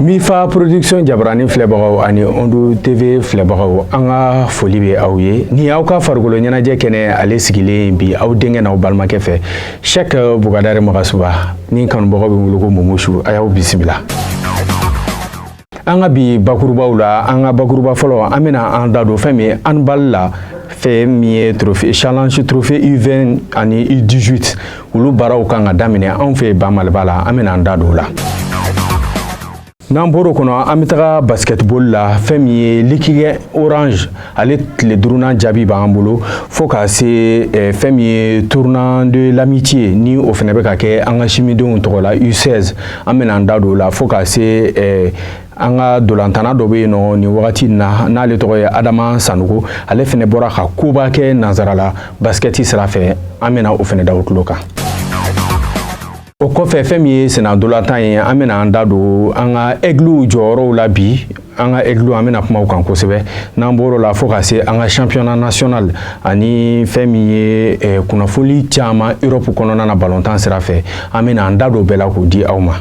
Mifa production jabrani filɛbagaw ani Ondu TV filɛbagaw an ka foli bɛ aw ye ni aw ka farikolo ɲɛnajɛ kɛnɛ ale sigilen bi aw denkɛ n'aw balimakɛ fɛ Cheick Bukadari Magasuba ni kanubagaw bɛ wele ko Momosu a y'aw bisimila. An ka bi bakurubaw la an ka bakuruba fɔlɔ an bɛna an da don fɛn min handball la fɛn min ye trophée challenge trophée U20 ani U18 olu baaraw kan ka daminɛ anw fɛ Bamaliba la an bɛna an da don la. N'an bɔr'o kɔnɔ an bɛ taga basketball la fɛn min ye Ligue Orange ale tile duurunan jaabi b'an bolo fo ka se fɛn min ye tournant de l'amitié ni o fana bɛ ka kɛ an ka simidenw tɔgɔ la U16 an bɛna an da don la fo ka se an ka dolantana dɔ bɛ yen nɔ nin wagati na n'ale tɔgɔ ye Adama Sanogo ale fana bɔra ka koba kɛ nansara la basketi sira fɛ an bɛna o fana da o tulo kan. O kɔfɛ fɛn min ye senadolatan ye an bɛna an da don an ka Aigle jɔyɔrɔw la bi an ka Aigle an bɛna kuma o kan kosɛbɛ n'an bɔr'o la fo ka se an ka championnat national ani fɛn min ye kunnafoni caman Europe kɔnɔna na ballontan sira fɛ an bɛna an da don bɛɛ la k'o di aw ma.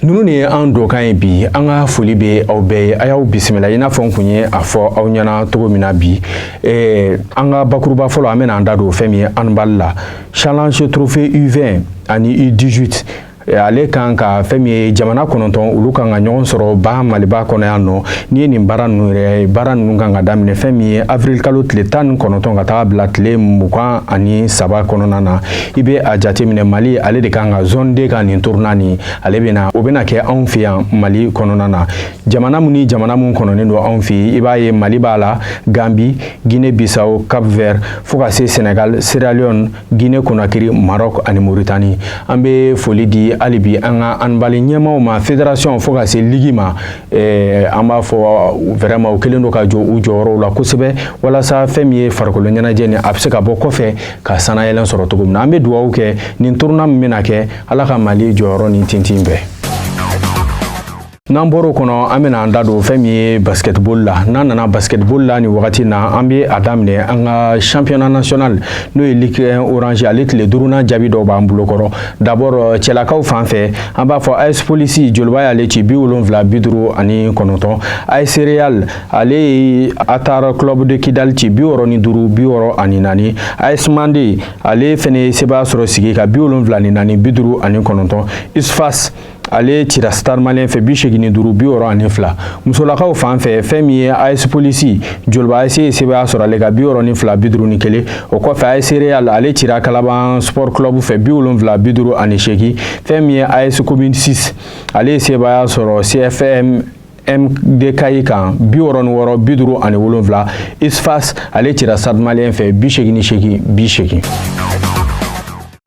Nunu ni an dokan ye bi an ka foli bɛ aw bɛɛ ye a y'aw bisimila i n'a fɔ n kun ye a fɔ aw ɲɛna cogo min na bi an ka bakuruba fɔlɔ an bɛna an da don fɛn min ye handball la challenge trophée U20 ani U18 ale kan ka fɛn min ye jamana 9 olu kan ka ɲɔgɔn sɔrɔ Bamaliba kɔnɔ yan nɔ ni ye nin baara ninnu yɛrɛ baara ninnu kan ka daminɛ fɛn min ye avril kalo tile 19 ka taga bila tile 23 kɔnɔna na i bɛ a jateminɛ Mali ale de kan ka zone D ka nin tournant nin ale bɛna o bɛna kɛ anw fɛ yan Mali kɔnɔna na jamana mun ni jamana mun kɔnɔnen don anw fɛ i b'a ye Mali b'a la Gambie Guinée Bissau Cap Vert fo ka se Sénégal Sierra Leone Guinée Conakry Maroc ani Mauritanie an bɛ foli di hali bi an ka handball ɲɛmaaw ma fédération fo ka se ligue ma an b'a fɔ vraiment u kelen don ka jɔ u jɔyɔrɔw la kosɛbɛ walasa fɛn min ye farikolo ɲɛnajɛ ni a bɛ se ka bɔ kɔfɛ ka sanayɛlɛn sɔrɔ cogo min na an bɛ dugawu kɛ nin tournant min bɛna kɛ Ala ka Mali jɔyɔrɔ ni tintin bɛɛ. N'an bɔr'o kɔnɔ an bɛna an da don fɛn min ye basketball la n'an nana basketball la ni wagati na an bɛ a daminɛ an ka championnat national n'o ye Ligue Orange ale tile duurunan jaabi dɔw b'an bolo kɔrɔ d'abord cɛlakaw fan fɛ an b'a fɔ AS Police joliba y'ale ci 79 AS Real ale ye Atar Club de Kidal ci 65 ani 4 AS Mandé ale fɛnɛ ye sebaya sɔrɔ sigi ka 74 ani 59 Isfas ale cira Stade Malien fɛ 85 ani 2 musolakaw fan fɛ fɛn min ye AS Police joliba AS ye sebaya sɔrɔ ale ka 62 o kɔfɛ AS Real ale cira Kalaban Sport Club fɛ 75 ani 8 fɛn min ye AS Commune 6 ale ye sebaya sɔrɔ CFM MDKI kan 66 ani 7 Isfas ale cira Stade Malien fɛ 88.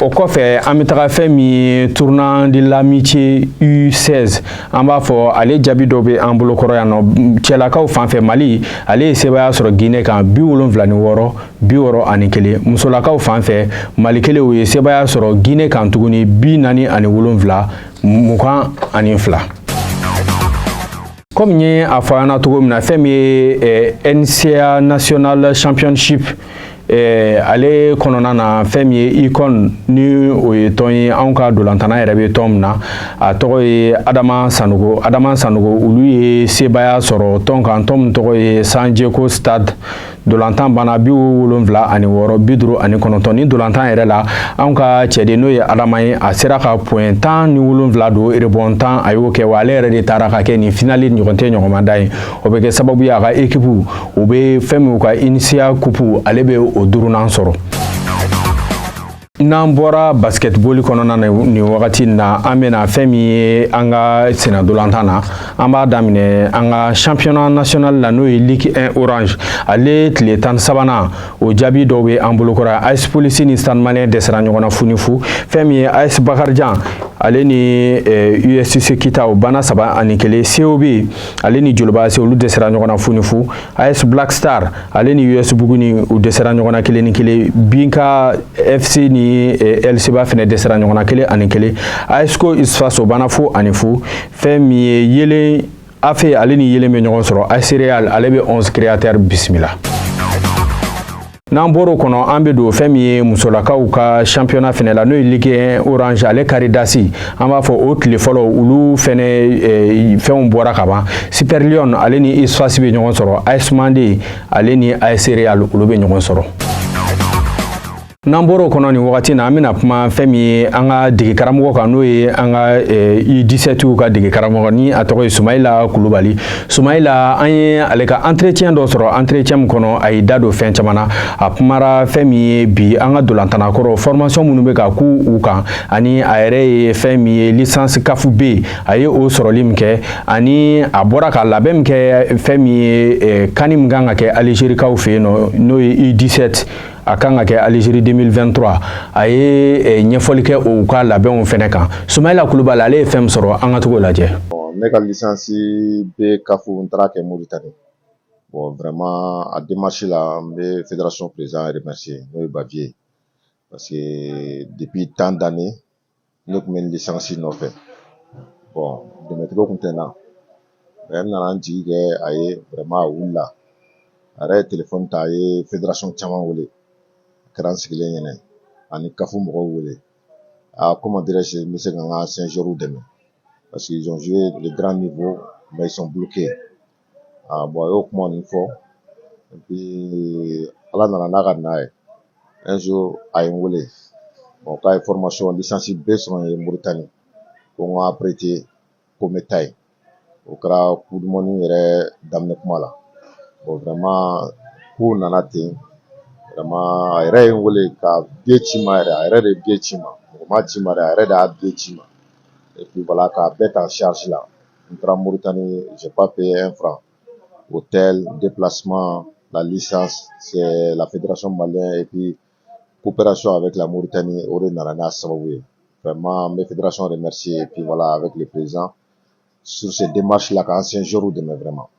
O kɔfɛ an bɛ taga fɛn min ye tournant de l'amitié U16 an b'a fɔ ale jaabi dɔ bɛ an bolo kɔrɔ yan nɔ cɛlakaw fan fɛ Mali ale ye sebaya sɔrɔ Guinée kan 76 ani 1 musolakaw fan fɛ Mali kelen o ye sebaya sɔrɔ Guinée kan tuguni 47 20 ani 2. Comme n ye a fɔ an na cogo min na fɛn min ye NCA National Championship ale kɔnɔna na fɛn min ye Icon ni o ye tɔn ye anw ka dolantana yɛrɛ bɛ tɔn min na a tɔgɔ ye Adama Sanogo olu ye sebaya sɔrɔ tɔn kan tɔn min tɔgɔ ye Sanjeko Stade dolantan bana 76 ani 6 ani 9 ni dolantan yɛrɛ la anw ka cɛden n'o ye Adama ye a sera ka point 17 don rebond 10 a y'o kɛ wa ale yɛrɛ de taara ka kɛ nin finale ɲɔgɔn tɛ ɲɔgɔnmada ye o bɛ kɛ sababu ye a ka équipe u bɛ fɛn min u ka Inicia Coupe ale bɛ o duurunan sɔrɔ. N'an bɔra basketball kɔnɔna na nin wagati na an bɛna fɛn min ye an ka senadolantan na an b'a daminɛ an ka championnat national la n'o ye Ligue 1 Orange ale tile 13nan o jaabi dɔw bɛ an bolo kɔrɔ AS Police ni Stade Malien dɛsɛra ɲɔgɔn na funifu fɛn min ye AS Bakarijan ale ni USC Kita o bana 3 ani 1 COB ale ni joliba AS olu dɛsɛra ɲɔgɔn na funifu AS Black Star ale ni US Buguni u dɛsɛra ɲɔgɔn na 1 ni 1 Binka FC ni LCBA fɛnɛ dɛsɛra ɲɔgɔn na 1 ani 1 ASCO Isfas o bana fo ani fo fɛn min ye Yelen Afe ale ni Yelen bɛ ɲɔgɔn sɔrɔ AS Real ale bɛ 11 créateurs bisimila. N'an bɔr'o kɔnɔ an bɛ don fɛn min ye musolakaw ka championnat fɛnɛ la n'o ye Ligue 1 Orange ale Caridasi an b'a fɔ o tile fɔlɔ olu fɛnɛ fɛnw bɔra ka ban. Super Lion ale ni Isfasi bɛ ɲɔgɔn sɔrɔ, AS Mandé ale ni AS Real olu bɛ ɲɔgɔn sɔrɔ. N'an bɔr'o kɔnɔ nin wagati na an bɛna kuma fɛn min ye an ka dege karamɔgɔ kan n'o ye an ka U17 ka dege karamɔgɔ ni a tɔgɔ ye Sumayila Kulubali. Sumayila an ye ale ka entretien dɔ sɔrɔ, entretien min kɔnɔ a y'i da don fɛn caman na. A kumara fɛn min ye bi an ka dolantanakɔrɔ formation minnu bɛ ka k'u u kan ani a yɛrɛ ye fɛn min ye licence CAF B a ye o sɔrɔli min kɛ ani a bɔra ka labɛn min kɛ fɛn min ye CAN min kan ka kɛ Algérikaw fɛ yen nɔ n'o ye U17 a kan ka kɛ Algérie 2023 a ye ɲɛfɔli kɛ o ka labɛnw fɛnɛ kan. Sumayila Kulubali ale ye fɛn min sɔrɔ an ka tugu lajɛ. Ne ka licence B CAF n taara kɛ Mauritanie. Bon vraiment a démarche la n bɛ fédération président remercier n'o ye Bavier parce que depuis tant d'années ne tun bɛ nin licence nɔfɛ. Bon dɛmɛcogo tun tɛ n na. Mais n nana n jigi kɛ a ye vraiment a wulila. A yɛrɛ ye téléphone ta a ye fédération caman wele. Kɛra n sigilen ɲɛna ani CAF mɔgɔw wele. Comment dirais-je, n bɛ se ka n ka anciens joueurs dɛmɛ parce qu'ils ont joué le grand niveau mais ils sont bloqués. Bon a y'o kuma ninnu fɔ et puis Ala nana n'a ka na ye. Un jour a ye n wele bon k'a ye formation licence B sɔrɔ n ye Mauritanie ko n ka prêter ko n bɛ taa yen. O kɛra Coupe du Monde yɛrɛ daminɛ kuma la. Bon vraiment kow nana ten. Vraiment a yɛrɛ ye n wele ka billet ci n ma yɛrɛ, a yɛrɛ de ye billet ci n ma. Mɔgɔ ma ci n ma dɛ, a yɛrɛ de y'a billet ci n ma. Et puis voilà k'a bɛɛ ta en charge la. N taara Mauritanie, j'ai pas payé un franc. Hôtel, déplacement, la licence, c'est la fédération malienne et puis coopération avec la Mauritanie, o de nana n'a sababu ye. Vraiment n bɛ fédération remercier et puis voilà avec le président sur ces démarches là ka anciens joueurs dɛmɛ vraiment.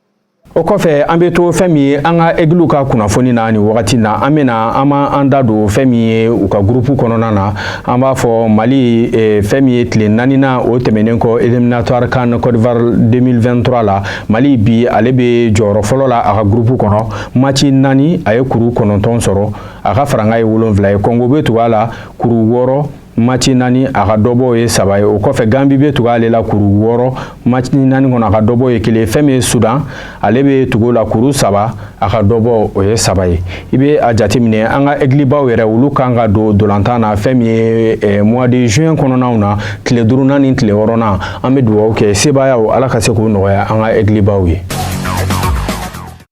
O kɔfɛ an bɛ to fɛn min ye an ka égliw ka kunnafoni na nin wagati na an bɛna an b'an da don fɛn min ye u ka groupe kɔnɔna na an b'a fɔ Mali fɛn min ye tile 4nan o tɛmɛnen kɔ éliminatoire CAN Côte d'Ivoire 2023 la Mali bi ale bɛ jɔyɔrɔ fɔlɔ la a ka groupe kɔnɔ match 4 a ye kuru 9 sɔrɔ a ka faranga ye 7 ye Congo bɛ tugu a la kuru 6 match 4 a ka dɔbɔ ye 3 ye o kɔfɛ Gambie bɛ tugu ale la kuru 6 match 4 kɔnɔ a ka dɔbɔ ye 1 fɛn min ye Soudan ale bɛ tugu la kuru 3 a ka dɔbɔ o ye 3 ye i bɛ a jateminɛ an ka églibaw yɛrɛ olu kan ka don dolantan na fɛn min ye mois de juin kɔnɔnaw na tile 5nan ni tile 6nan an bɛ dugawu kɛ sebayaw Ala ka se k'o nɔgɔya an ka églibaw ye.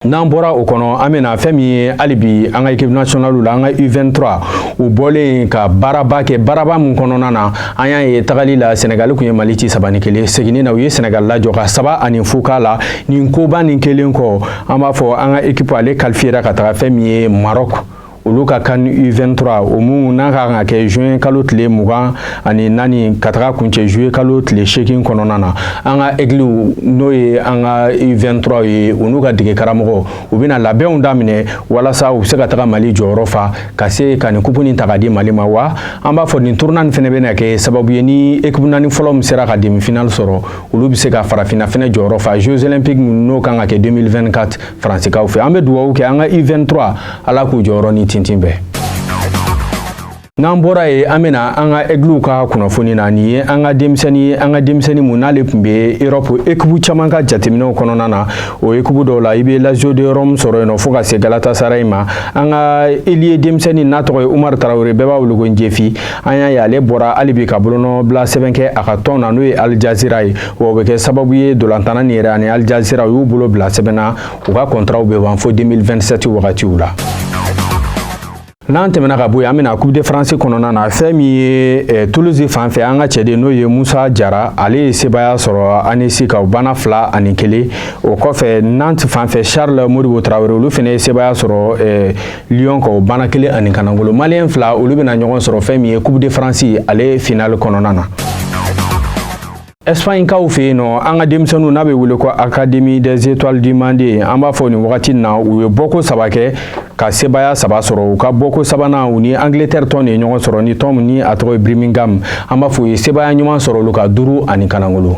N'an bɔra o kɔnɔ an bɛna fɛn min ye hali bi an ka équipe nationale la an ka U23 u bɔlen ka baaraba kɛ baaraba min kɔnɔna na an y'a ye tagali la Sénégal kun ye Mali ci 3-1 seginni na u ye Sénégal lajɔ ka 3-0 k'a la nin koba nin kelen kɔ an b'a fɔ an ka équipe ale qualifiera ka taga fɛn min ye Maroc olu ka CAN U23 o mun n'a ka kan ka kɛ juin kalo tile 24 ka taga kuncɛ juillet kalo tile 8 kɔnɔna na an ka égliw n'o ye an ka U23 ye u n'u ka dege karamɔgɔ u bɛna labɛnw daminɛ walasa u bɛ se ka taga Mali jɔyɔrɔ fa ka se ka nin coupe nin ta ka di Mali ma wa an b'a fɔ nin tournoi nin fɛnɛ bɛna kɛ sababu ye ni équipe 4 fɔlɔ min sera ka demi-finale sɔrɔ olu bɛ se ka farafinna fɛnɛ jɔyɔrɔ fa Jeux olympiques n'o kan ka kɛ 2024 Faransiskaw fɛ an bɛ dugawu kɛ an ka U23 Ala k'u jɔyɔrɔ ni tintin bɛɛ. N'an bɔra ye an bɛna an ka égliw ka kunnafoni na nin ye an ka denmisɛnnin mun n'ale tun bɛ Europe équipe caman ka jateminɛw kɔnɔna na o équipe dɔw la i bɛ Lazio de Rome sɔrɔ yen nɔ fo ka se Galatasaray ma an ka ailier denmisɛnnin n'a tɔgɔ ye Umar Traoré bɛɛ b'a wele ko Njefi an y'a ye ale bɔra hali bi ka bolonɔ bila sɛbɛn kɛ a ka tɔn na n'o ye Al Jazeera ye o bɛ kɛ sababu ye dolantanna nin yɛrɛ ani Al Jazeera u y'u bolo bila sɛbɛn na u ka contrat bɛ ban fo 2027 wagatiw la. N'an tɛmɛna ka bɔ yen an bɛna Coupe de France kɔnɔna na fɛn min ye Toulouse fan fɛ an ka cɛden n'o ye Musa Jara ale ye sebaya sɔrɔ Annecy ka u banna 2-1 o kɔfɛ Nantes fan fɛ Charles Modibo Traoré olu fɛnɛ ye sebaya sɔrɔ Lyon ka u banna 1-0 kanangolo Malien 2 olu bɛna ɲɔgɔn sɔrɔ fɛn min ye Coupe de France ale finale kɔnɔna na. Espagne kaw fɛ yen nɔ an ka denmisɛnninw n'a bɛ wele ko Académie des Étoiles du Mande an b'a fɔ nin wagati na u ye bɔko 3 kɛ ka sebaya 3 sɔrɔ u ka bɔko 3nan u ni Angleterre tɔn de ye ɲɔgɔn sɔrɔ ni tɔn ni a tɔgɔ ye Birmingham an b'a fɔ u ye sebaya ɲuman sɔrɔ olu ka 5-0 kanangolo.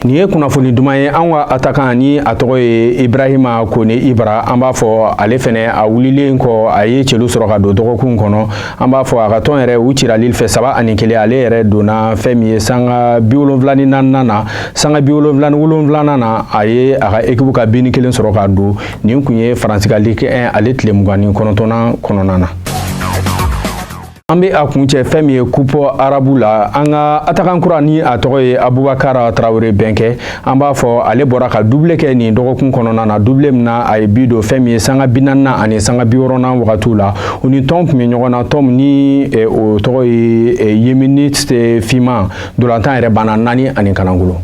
Ni ye kunnafoni duman ye an ka attaquant ni a tɔgɔ ye Ibrahima Kone Ibra an b'a fɔ ale fɛnɛ a wulilen kɔ a ye celu sɔrɔ ka don dɔgɔkun kɔnɔ an b'a fɔ a ka tɔn yɛrɛ u cira Lille fɛ 3-1 ale yɛrɛ donna fɛn min ye sanga 74 na sanga 77 na a ye a ka équipe ka bini kelen sɔrɔ ka don nin kun ye France ka Ligue 1 ale tile 29 kɔnɔna na. An bɛ a kuncɛ fɛn min ye coupe arabu la an ka attaquant kura ni a tɔgɔ ye Abubakar Traoré Bɛnkɛ an b'a fɔ ale bɔra ka doublé kɛ nin dɔgɔkun kɔnɔna na doublé min na a ye bi don fɛn min ye sanga 40 ani sanga 60 wagatiw la u ni tɔn tun bɛ ɲɔgɔn na tɔn ni o tɔgɔ ye Yemenite Fiman dolantan yɛrɛ banna 4 ani kanangolo.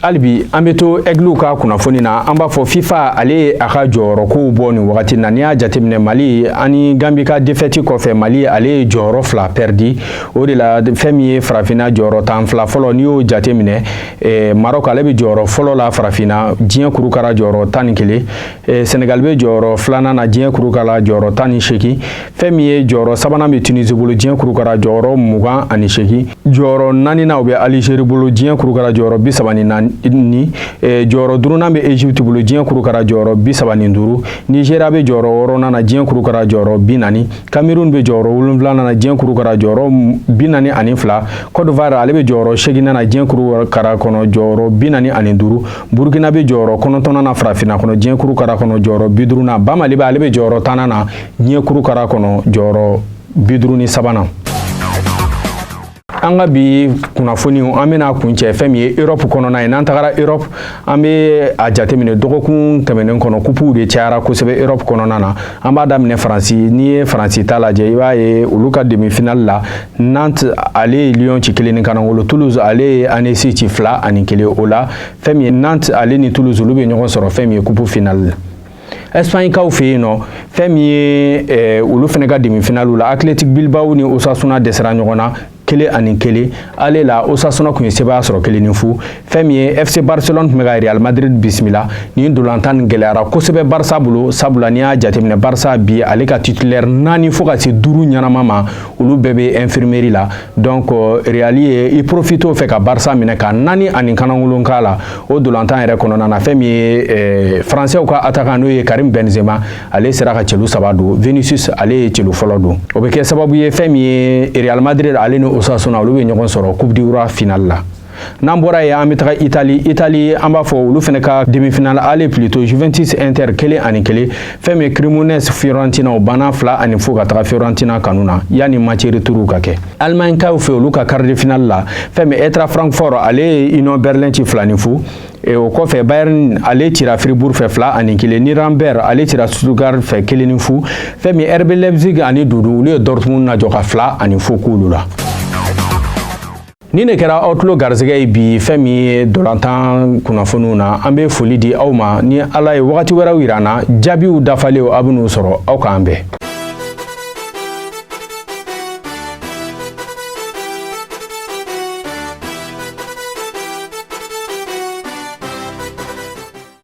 Alibi an bɛ to Aigle ka kunnafoni na an b'a fɔ FIFA ale a ka jɔyɔrɔ kow bɔ nin wagati na n'i y'a jateminɛ Mali ani Gambie ka défaite kɔfɛ Mali ale ye jɔyɔrɔ 2 perdi o de la fɛn min ye farafinna jɔyɔrɔ 12 fɔlɔ n'i y'o jateminɛ Maroc ale bɛ jɔyɔrɔ fɔlɔ la farafinna diɲɛ kurukara jɔyɔrɔ 11 Senegal bɛ jɔyɔrɔ 2nan na diɲɛ kurukara jɔyɔrɔ 18 fɛn min ye jɔyɔrɔ 3nan bɛ Tunisie bolo diɲɛ kurukara jɔyɔrɔ 28 jɔyɔrɔ 4nan o bɛ Algérie bolo diɲɛ kurukara jɔyɔrɔ 34 ni jɔyɔrɔ 5nan bɛ Egypte bolo diɲɛ kurukara jɔyɔrɔ 35 Nigeria bɛ jɔyɔrɔ 6nan na diɲɛ kurukara jɔyɔrɔ 40 Cameroun bɛ jɔyɔrɔ 7nan na diɲɛ kurukara jɔyɔrɔ 42 Côte d'Ivoire ale bɛ jɔyɔrɔ 8nan na diɲɛ kurukara kɔnɔ jɔyɔrɔ 45 Burkina bɛ jɔyɔrɔ 9nan na farafinna kɔnɔ diɲɛ kurukara kɔnɔ jɔyɔrɔ 50 Bamali bɛ ale bɛ jɔyɔrɔ 10nan na diɲɛ kurukara kɔnɔ jɔyɔrɔ 53nan. An ka bi kunnafoniw an bɛna kuncɛ fɛn min ye Europe kɔnɔna ye n'an tagara Europe an bɛ a jateminɛ dɔgɔkun tɛmɛnen kɔnɔ kupuw de cayara kosɛbɛ Europe kɔnɔna na an b'a daminɛ Faransi n'i ye Faransi ta lajɛ i b'a ye olu ka demi-finale la Nantes ale ye Lyon ci 1 ni kanangolo Toulouse ale ye Annecy ci 2-1 o la fɛn min ye Nantes ale ni Toulouse olu bɛ ɲɔgɔn sɔrɔ fɛn min ye coupe finale Espagne kaw fɛ yen nɔ fɛn min ye olu fɛnɛ ka demi-finale la Athletic Bilbao ni Osasuna dɛsɛra ɲɔgɔn na 1-1 ale la Osasuna kun ye sebaya sɔrɔ 1-0 fɛn min ye FC Barcelone tun bɛ ka Real Madrid bisimila nin dolantan gɛlɛyara kosɛbɛ Barça bolo sabula n'i y'a jateminɛ Barça bi ale ka titulaire 4 fo ka se 5 ɲanama ma olu bɛɛ bɛ infirmerie la donc Real ye i profite o fɛ ka Barça minɛ ka 4 ani kanangolon k'a la o dolantan yɛrɛ kɔnɔna na fɛn min ye français ka attaquant n'o ye Karim Benzema ale sera ka celu 3 don Vinicius ale ye celu fɔlɔ don o bɛ kɛ sababu ye fɛn min ye Real Madrid ale ni Osasuna olu bɛ ɲɔgɔn sɔrɔ Coupe du Roi finale la n'an bɔra yen an bɛ taga Italie an b'a fɔ olu fɛnɛ ka demi-finale ale plutôt Juventus Inter 1-1 fɛn min Cremonese Fiorentina o banna 2-0 ka taga Fiorentina kanu na yanni match retour ka kɛ Allemagne kaw fɛ olu ka quart de finale la fɛn min Eintracht Francfort ale ye Union Berlin ci 2-0 o kɔfɛ Bayern ale cira Fribourg fɛ 2-1 Nuremberg ale cira Stuttgart fɛ 1-0 fɛn min RB Leipzig ani Dudu olu ye Dortmund najɔ ka 2-0 k'olu la. Ni ne kɛra Outlook garisɛgɛ ye bi fɛn min ye dolantan kunnafoniw na an bɛ foli di aw ma ni Ala ye wagati wɛrɛw yira an na jaabiw dafalen aw bɛ n'u sɔrɔ aw k'an bɛn.